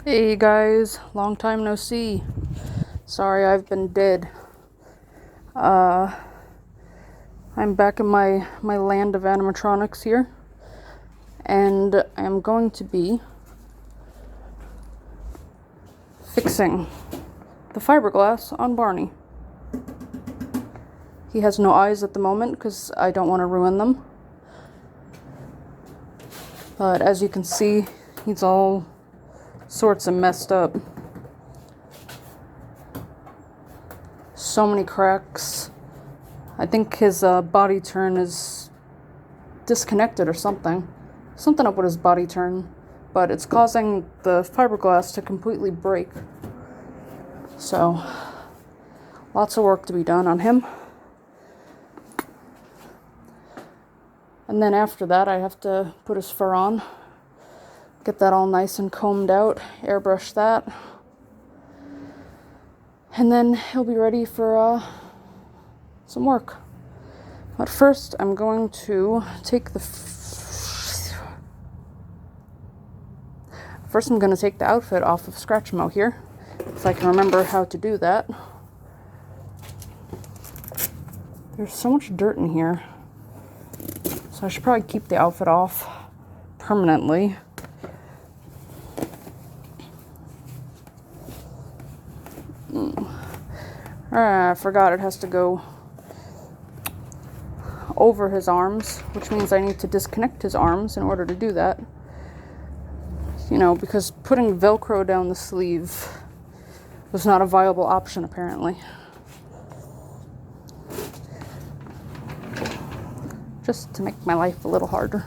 Hey guys, long time no see. Sorry I've been dead. Uh, I'm back in my land of animatronics here, and I am going to be fixing the fiberglass on Barney. He has no eyes at the moment because I don't want to ruin them. But as you can see, he's all sorts of messed up. So many cracks. I think his body turn is disconnected or something. Something up with his body turn. But it's causing the fiberglass to completely break. So, lots of work to be done on him. And then after that, I have to put his fur on. Get that all nice and combed out. Airbrush that. And then he'll be ready for some work. But first, I'm going to take the outfit off of Scratchmo here, if I can remember how to do that. There's so much dirt in here, so I should probably keep the outfit off permanently. I forgot it has to go over his arms, which means I need to disconnect his arms in order to do that. You know, because putting Velcro down the sleeve was not a viable option, apparently. Just to make my life a little harder.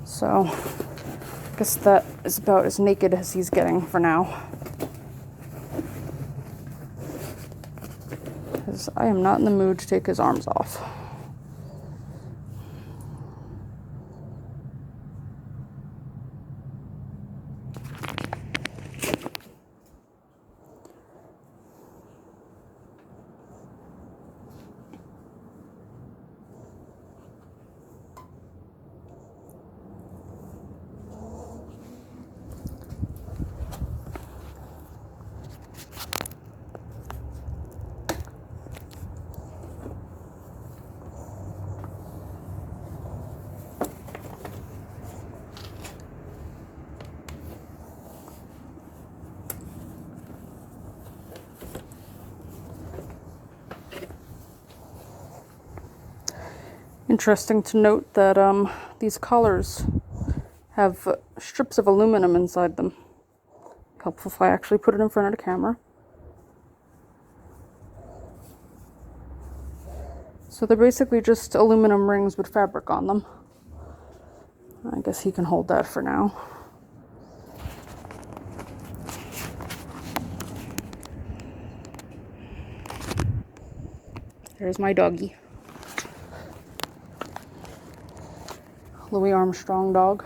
So, I guess that is about as naked as he's getting for now. Because I am not in the mood to take his arms off. Interesting to note that these collars have strips of aluminum inside them. Helpful if I actually put it in front of the camera. So they're basically just aluminum rings with fabric on them. I guess he can hold that for now. There's my doggy. Louis Armstrong dog.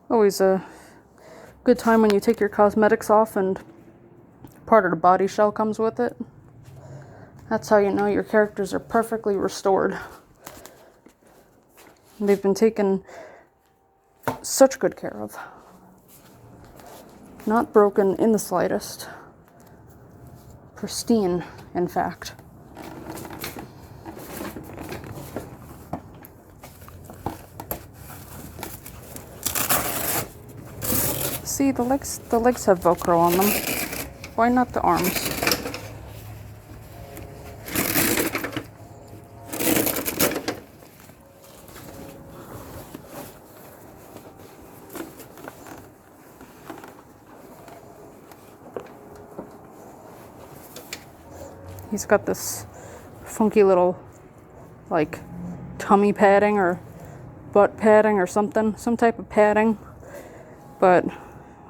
Always a good time when you take your cosmetics off and part of the body shell comes with it. That's how you know your characters are perfectly restored. They've been taken such good care of. Not broken in the slightest. Pristine, in fact. See, the legs have Velcro on them. Why not the arms? He's got this funky little, like, tummy padding or butt padding or something. Some type of padding. But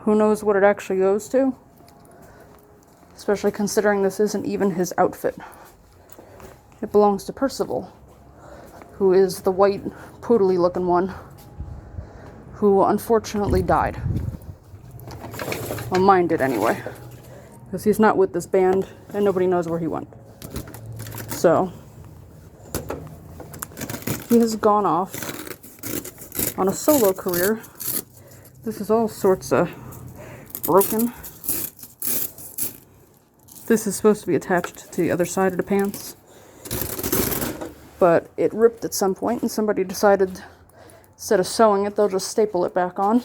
who knows what it actually goes to? Especially considering this isn't even his outfit. It belongs to Percival, who is the white, poodly looking one, who unfortunately died. Well, mine did anyway, because he's not with this band, and nobody knows where he went. So, he has gone off on a solo career. This is all sorts of broken. This is supposed to be attached to the other side of the pants, but it ripped at some point, and somebody decided instead of sewing it, they'll just staple it back on.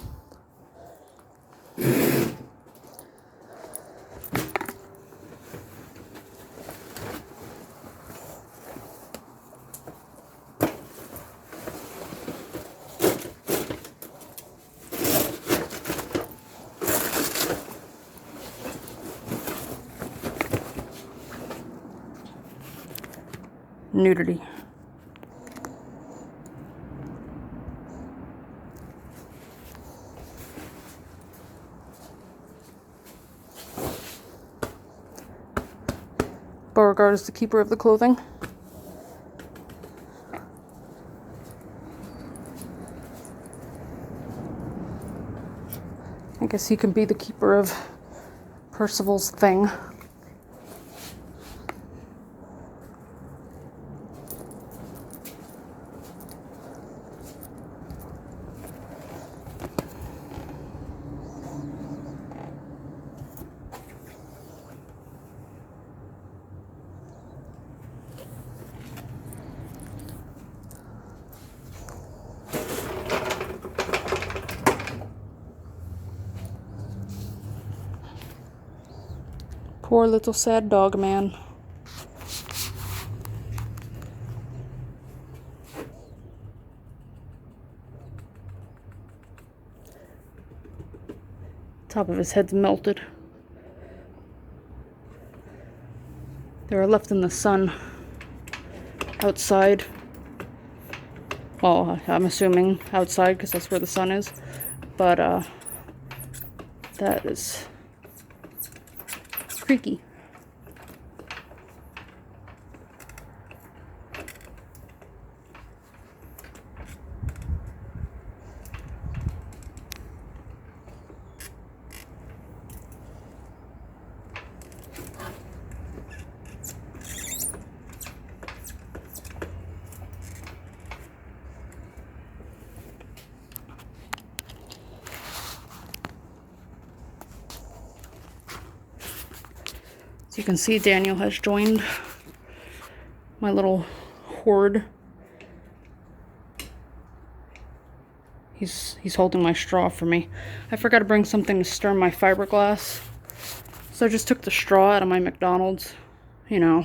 Nudity. Beauregard is the keeper of the clothing. I guess he can be the keeper of Percival's thing. Poor little sad dog man. Top of his head's melted. They were left in the sun outside. Well, I'm assuming outside because that's where the sun is. But that is creaky. As you can see, Daniel has joined my little horde. He's holding my straw for me. I forgot to bring something to stir my fiberglass, so I just took the straw out of my McDonald's, you know.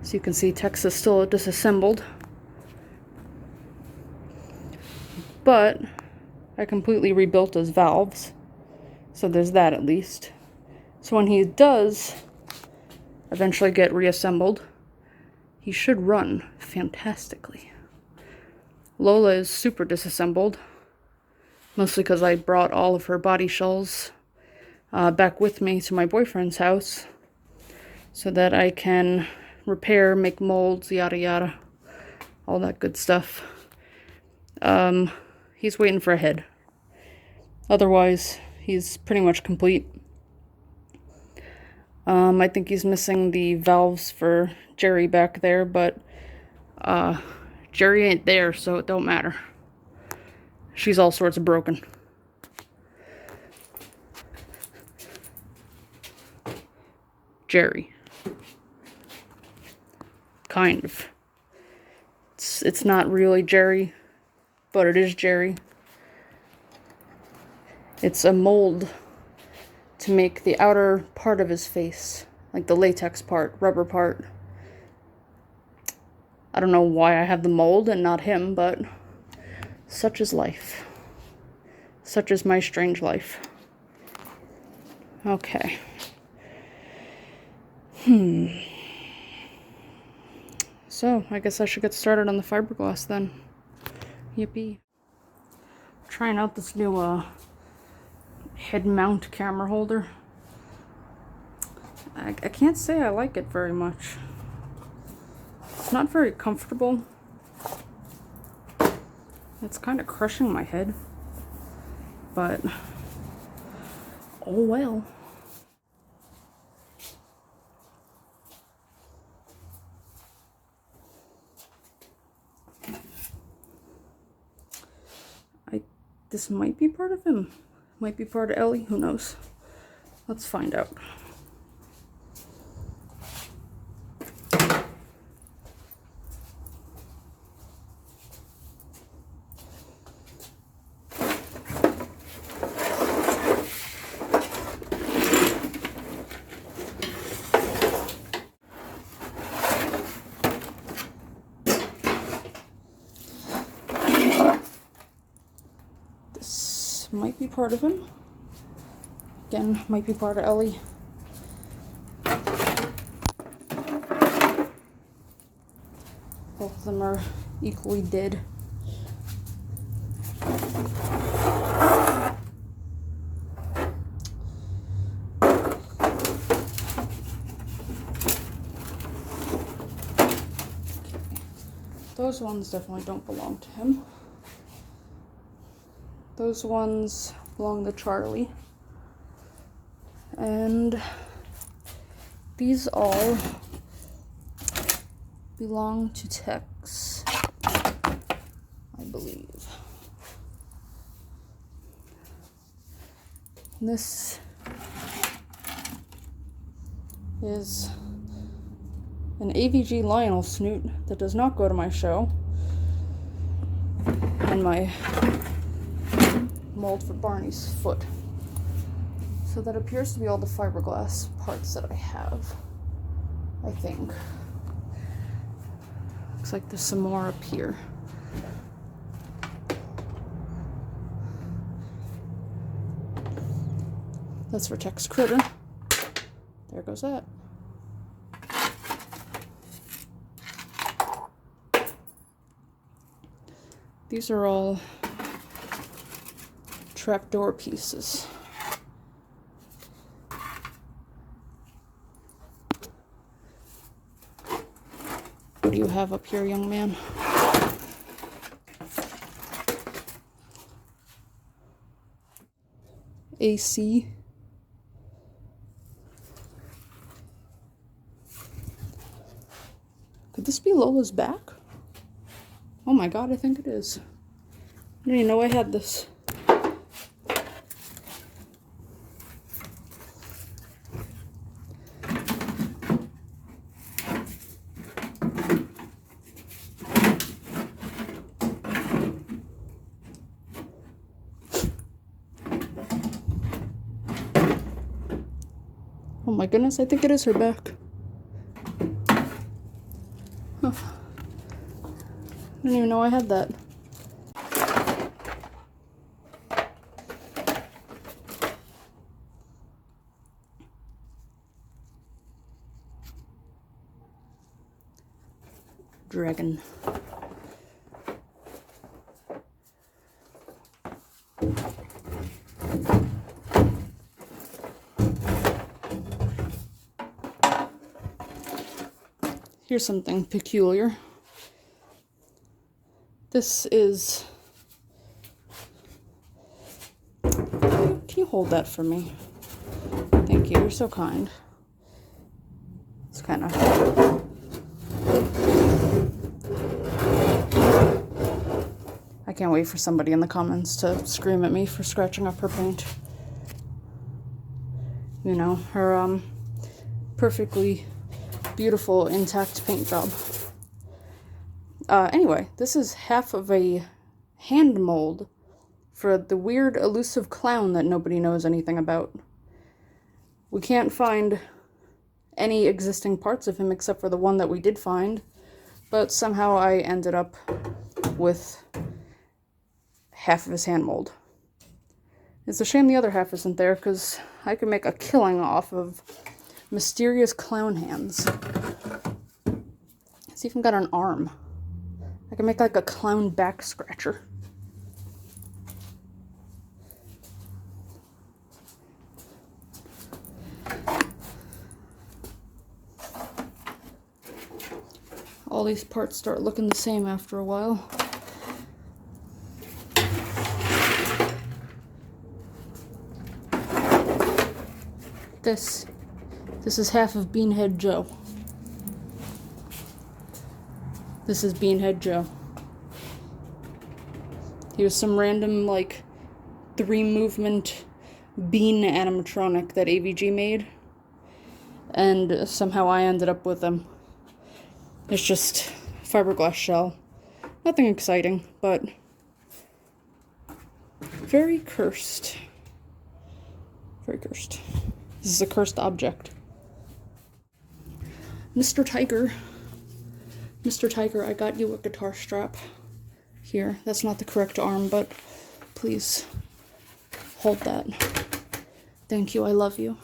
So you can see Tex is still disassembled, but I completely rebuilt his valves, so there's that at least. So when he does eventually get reassembled, he should run fantastically. Lola is super disassembled, mostly because I brought all of her body shells back with me to my boyfriend's house so that I can repair, make molds, yada yada, all that good stuff. He's waiting for a head. Otherwise, he's pretty much complete. I think he's missing the valves for Jerry back there, but Jerry ain't there, so it don't matter. She's all sorts of broken. Jerry. Kind of. It's not really Jerry, but it is Jerry. It's a mold to make the outer part of his face, like the latex part, rubber part. I don't know why I have the mold and not him, but such is life. Such is my strange life. Okay. So, I guess I should get started on the fiberglass then. Yippee. Trying out this new head mount camera holder. I can't say I like it very much. It's not very comfortable. It's kind of crushing my head. But, oh well. This might be part of him. Might be part of Ellie. Who knows? Let's find out. Might be part of him. Again, might be part of Ellie. Both of them are equally dead. Those ones definitely don't belong to him. Those ones belong to Charlie. And these all belong to Tex, I believe. This is an AVG Lionel snoot that does not go to my show. And my mold for Barney's foot. So that appears to be all the fiberglass parts that I have, I think. Looks like there's some more up here. That's for Tex Critter. There goes that. These are all trapdoor pieces. What do you have up here, young man? AC. Could this be Lola's back? Oh my god, I think it is. I didn't even know I had this. Oh my goodness, I think it is her back. Huh. I didn't even know I had that. Dragon. Here's something peculiar. This is... Can you hold that for me? Thank you, you're so kind. It's kind of... I can't wait for somebody in the comments to scream at me for scratching up her paint. You know, her perfectly beautiful intact paint job. Anyway, this is half of a hand mold for the weird elusive clown that nobody knows anything about. We can't find any existing parts of him except for the one that we did find, but somehow I ended up with half of his hand mold. It's a shame the other half isn't there, because I could make a killing off of mysterious clown hands. It's even got an arm. I can make like a clown back scratcher. All these parts start looking the same after a while. This is half of Beanhead Joe. This is Beanhead Joe. He was some random, like, 3-movement bean animatronic that AVG made. And somehow I ended up with him. It's just fiberglass shell. Nothing exciting, but very cursed. Very cursed. This is a cursed object. Mr. Tiger. Mr. Tiger, I got you a guitar strap. Here. That's not the correct arm, but please hold that. Thank you. I love you.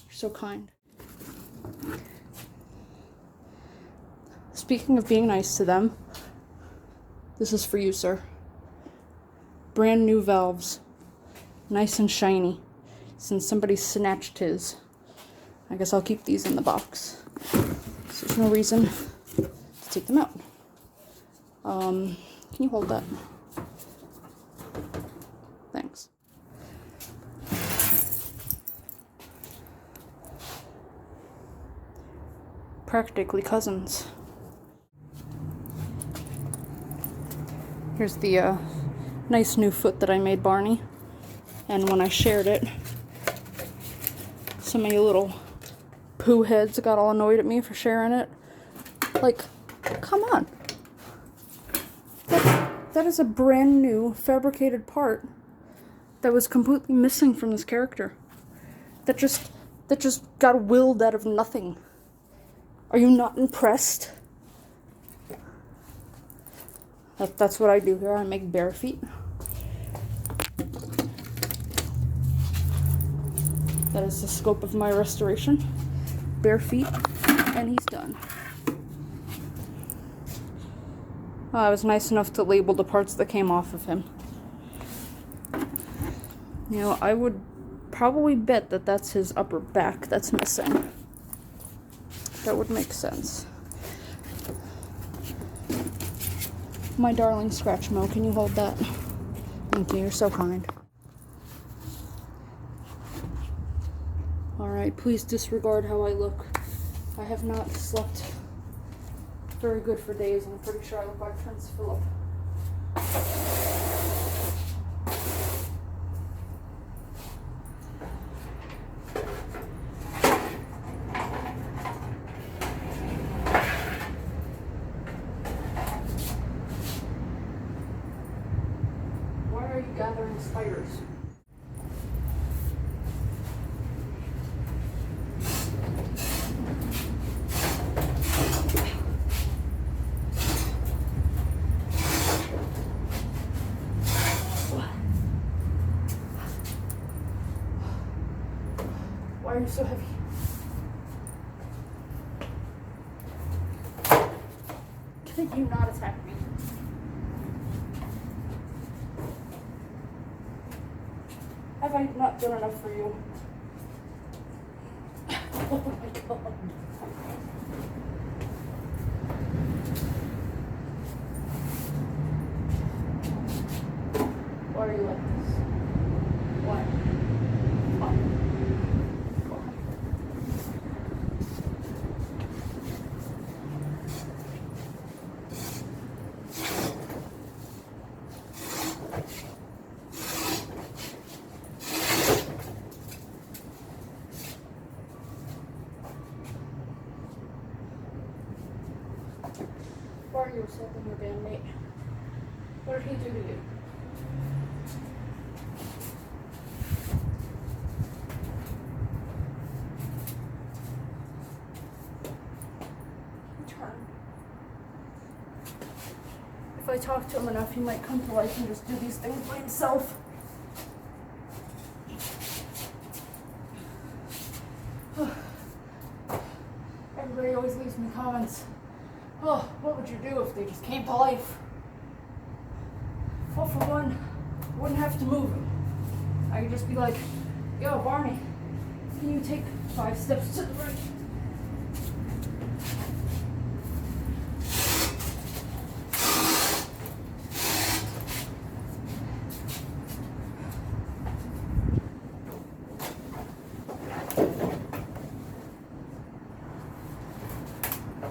You're so kind. Speaking of being nice to them, this is for you, sir. Brand new valves. Nice and shiny. Since somebody snatched his. I guess I'll keep these in the box. So there's no reason to take them out. Can you hold that? Thanks. Practically cousins. Here's the nice new foot that I made Barney. And when I shared it, some of you little poo heads got all annoyed at me for sharing it. Like, come on. That is a brand new fabricated part that was completely missing from this character. That just got willed out of nothing. Are you not impressed? That's what I do here. I make bare feet. That is the scope of my restoration. Bare feet, and he's done. I was nice enough to label the parts that came off of him. You know, I would probably bet that that's his upper back that's missing. That would make sense. My darling Scratch Mo, can you hold that? Thank you, you're so kind. Alright, please disregard how I look. I have not slept very good for days, and I'm pretty sure I look like Prince Philip. Why are you gathering spiders? Why are you so heavy? Can you not attack me? Have I not done enough for you? Oh my god. Why are you like this? Why? Why? Why are you assaulting your bandmate? What did he do to you? Turn. If I talk to him enough, he might come to life and just do these things by himself. Everybody always leaves me comments. Oh, Came to life. Well, for one, I wouldn't have to move him. I could just be like, yo, Barney, can you take 5 steps to the right?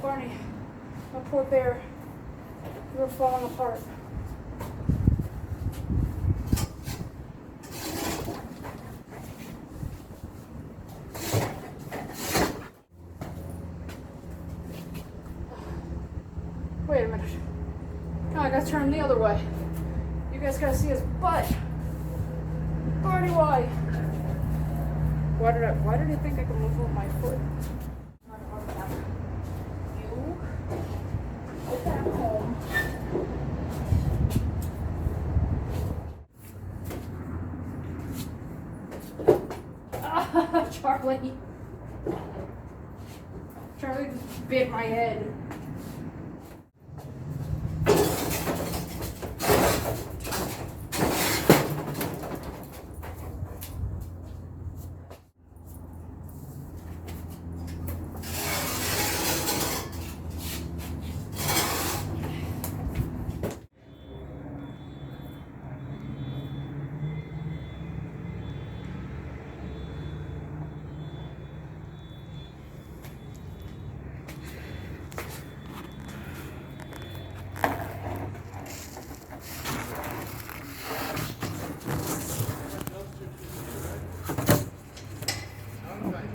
Barney, my poor bear, you were falling apart. Wait a minute. No, I gotta turn the other way. You guys gotta see his butt. Barney, why? Why did I think I could move with my foot? You get back home. Ah, Charlie. Charlie just bit my head.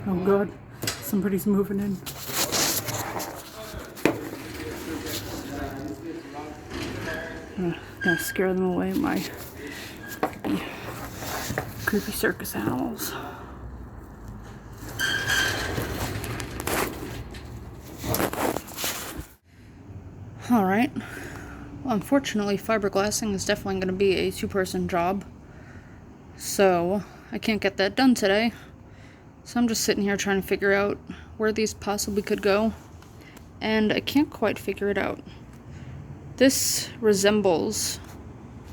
Oh God, somebody's moving in. Gonna scare them away, my creepy circus animals. Alright, well, unfortunately fiberglassing is definitely going to be a 2-person job, so I can't get that done today. So I'm just sitting here trying to figure out where these possibly could go, and I can't quite figure it out. This resembles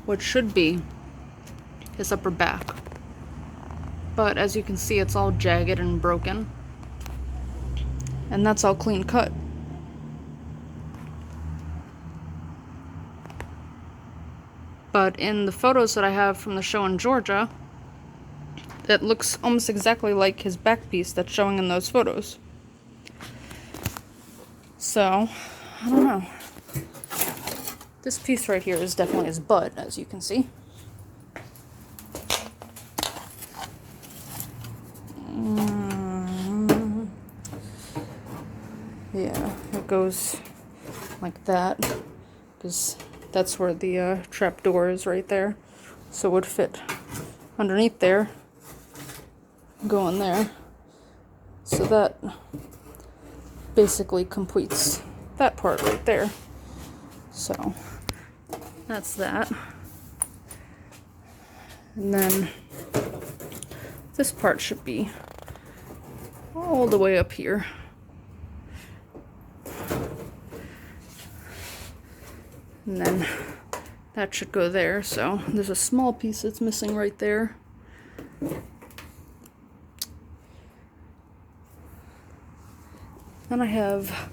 what should be his upper back, but as you can see it's all jagged and broken, and that's all clean cut. But in the photos that I have from the show in Georgia, it looks almost exactly like his back piece that's showing in those photos. So, I don't know. This piece right here is definitely his butt, as you can see. Yeah, it goes like that, because that's where the trap door is right there. So it would fit underneath there, go in there. So that basically completes that part right there. So that's that. And then this part should be all the way up here. And then that should go there. So there's a small piece that's missing right there. Then I have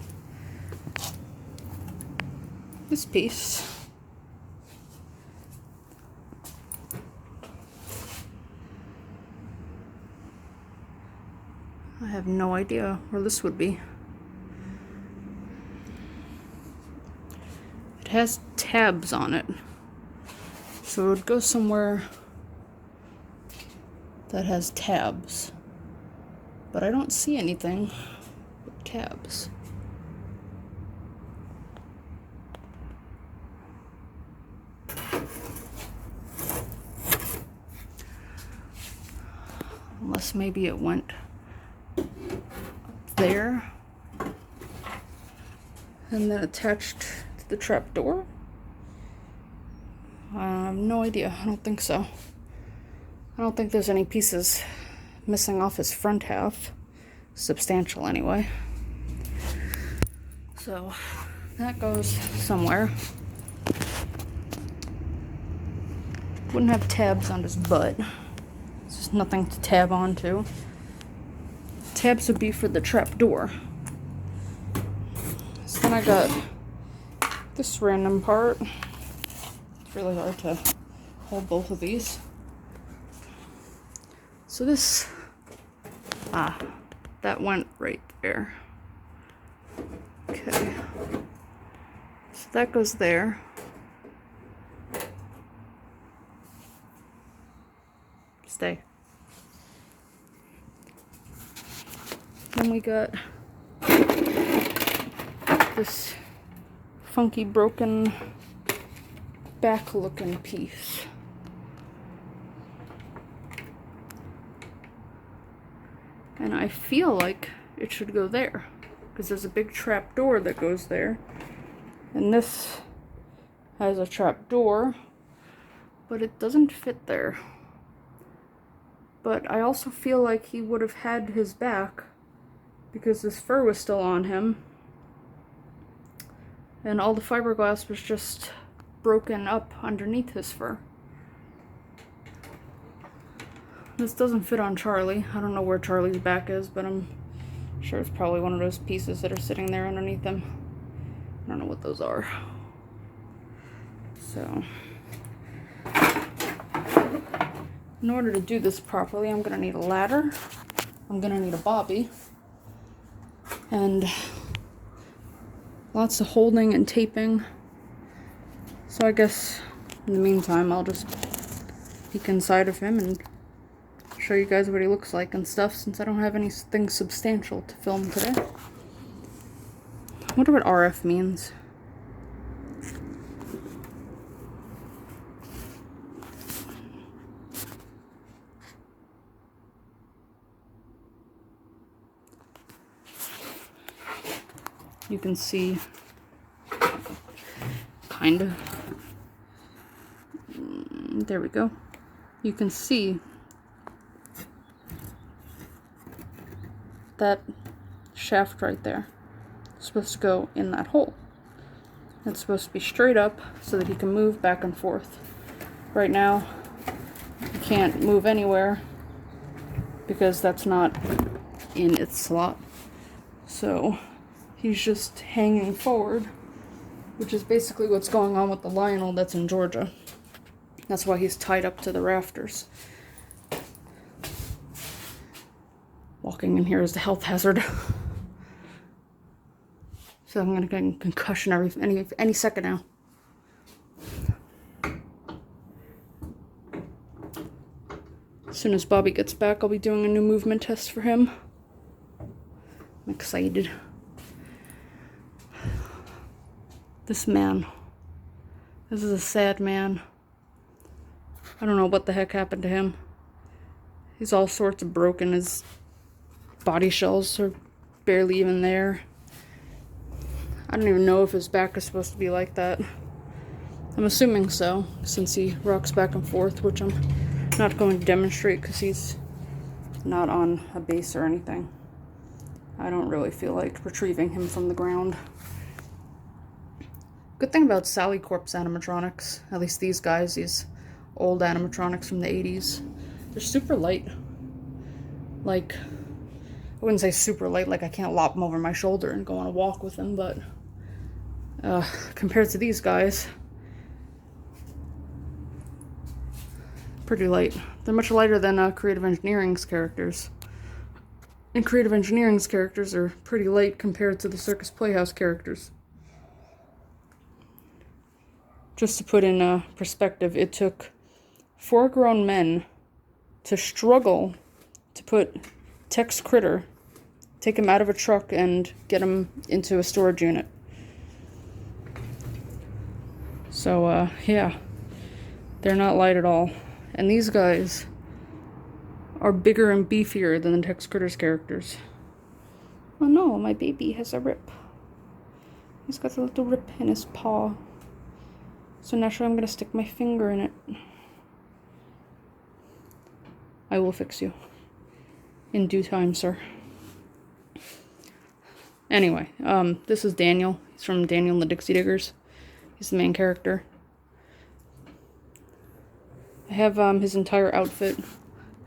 this piece. I have no idea where this would be. It has tabs on it, so it would go somewhere that has tabs, but I don't see anything with tabs. Unless maybe it went up there and then attached to the trap door. I have no idea. I don't think so. I don't think there's any pieces missing off his front half. Substantial anyway. So That goes somewhere. Wouldn't have tabs on his butt. It's just nothing to tab onto. Tabs would be for the trap door. So then I got this random part. It's really hard to hold both of these. So this, that went right there. Okay. So that goes there. Stay. Then we got this funky broken back looking piece. And I feel like it should go there because there's a big trap door that goes there. And this has a trap door, but it doesn't fit there. But I also feel like he would have had his back because this fur was still on him. And all the fiberglass was just broken up underneath his fur. This doesn't fit on Charlie. I don't know where Charlie's back is, but I'm sure it's probably one of those pieces that are sitting there underneath him. I don't know what those are. So, in order to do this properly, I'm gonna need a ladder. I'm gonna need a bobby. And lots of holding and taping. So I guess in the meantime, I'll just peek inside of him and show you guys what he looks like and stuff, since I don't have anything substantial to film today. I wonder what RF means. You can see, kind of, there we go. You can see that shaft right there. It's supposed to go in that hole. It's supposed to be straight up so that he can move back and forth. Right now, he can't move anywhere because that's not in its slot. So he's just hanging forward, which is basically what's going on with the Lionel that's in Georgia. That's why he's tied up to the rafters. Walking in here is a health hazard. So I'm gonna get a concussion any second now. As soon as Bobby gets back, I'll be doing a new movement test for him. I'm excited. This man. This is a sad man. I don't know what the heck happened to him. He's all sorts of broken. His body shells are barely even there. I don't even know if his back is supposed to be like that. I'm assuming so, since he rocks back and forth, which I'm not going to demonstrate because he's not on a base or anything. I don't really feel like retrieving him from the ground. Good thing about Sally Corp's animatronics, at least these guys, these old animatronics from the 80s, they're super light. Like, I wouldn't say super light, like I can't lop them over my shoulder and go on a walk with them, but compared to these guys, pretty light. They're much lighter than Creative Engineering's characters. And Creative Engineering's characters are pretty light compared to the Circus Playhouse characters. Just to put in perspective, it took 4 grown men to struggle to put Tex Critter, take him out of a truck and get him into a storage unit. So, yeah, they're not light at all. And these guys are bigger and beefier than the Tex Critter's characters. Oh no, my baby has a rip. He's got a little rip in his paw. So naturally I'm going to stick my finger in it. I will fix you. In due time, sir. Anyway, this is Daniel. He's from Daniel and the Dixie Diggers. He's the main character. I have his entire outfit.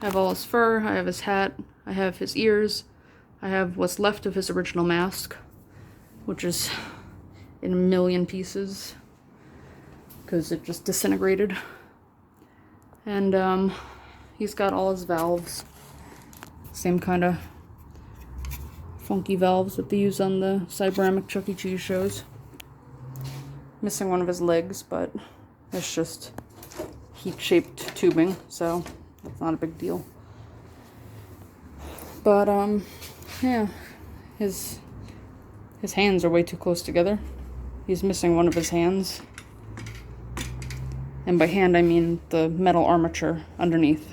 I have all his fur, I have his hat, I have his ears, I have what's left of his original mask, which is in a million pieces because it just disintegrated. And he's got all his valves, same kind of funky valves that they use on the Cyberamic Chuck E. Cheese shows. Missing one of his legs, but it's just heat-shaped tubing, so it's not a big deal. But yeah, his hands are way too close together. He's missing one of his hands. And by hand, I mean the metal armature underneath.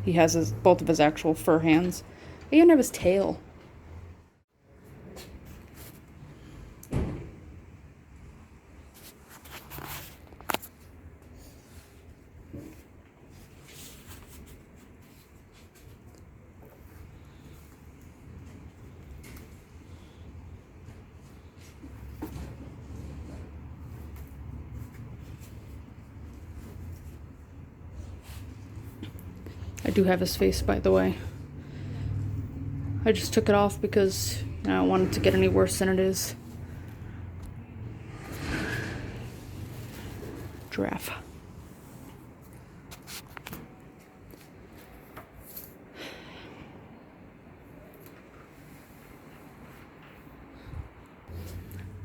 He has both of his actual fur hands. He even have his tail. I do have his face, by the way. I just took it off because I don't want it to get any worse than it is. Giraffe.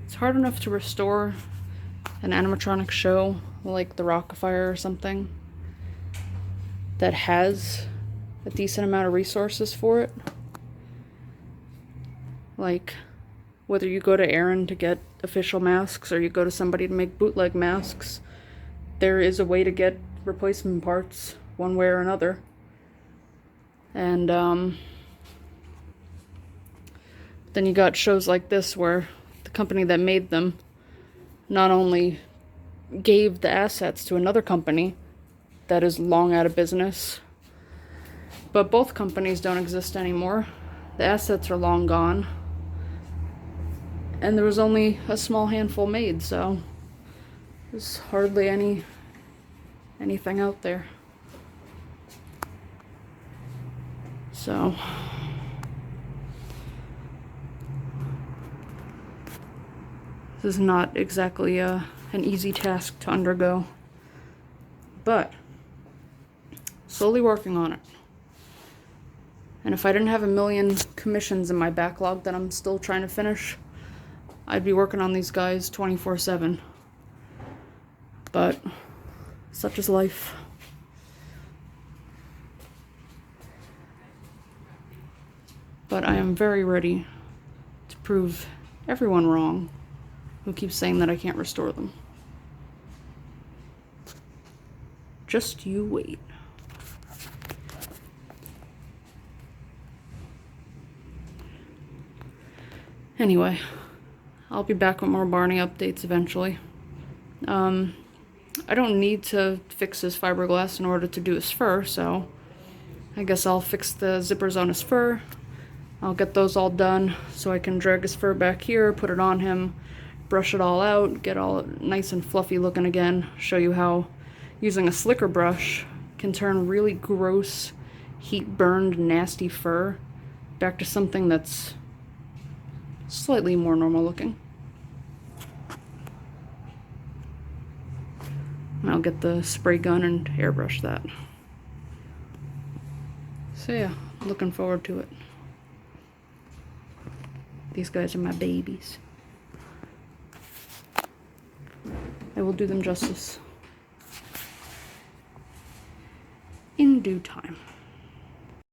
It's hard enough to restore an animatronic show like the Rock-afire or something that has a decent amount of resources for it. Like, whether you go to Aaron to get official masks or you go to somebody to make bootleg masks, there is a way to get replacement parts one way or another. And then you got shows like this where the company that made them not only gave the assets to another company that is long out of business, but both companies don't exist anymore. The assets are long gone. And there was only a small handful made, so there's hardly anything out there. So this is not exactly an easy task to undergo, but slowly working on it. And if I didn't have a million commissions in my backlog that I'm still trying to finish, I'd be working on these guys 24/7. But such is life. But I am very ready to prove everyone wrong who keeps saying that I can't restore them. Just you wait. Anyway, I'll be back with more Barney updates eventually. I don't need to fix his fiberglass in order to do his fur, so I guess I'll fix the zippers on his fur. I'll get those all done so I can drag his fur back here, put it on him, brush it all out, get all nice and fluffy looking again, show you how using a slicker brush can turn really gross, heat-burned, nasty fur back to something that's slightly more normal looking. And I'll get the spray gun and airbrush that. So yeah, looking forward to it. These guys are my babies. I will do them justice in due time.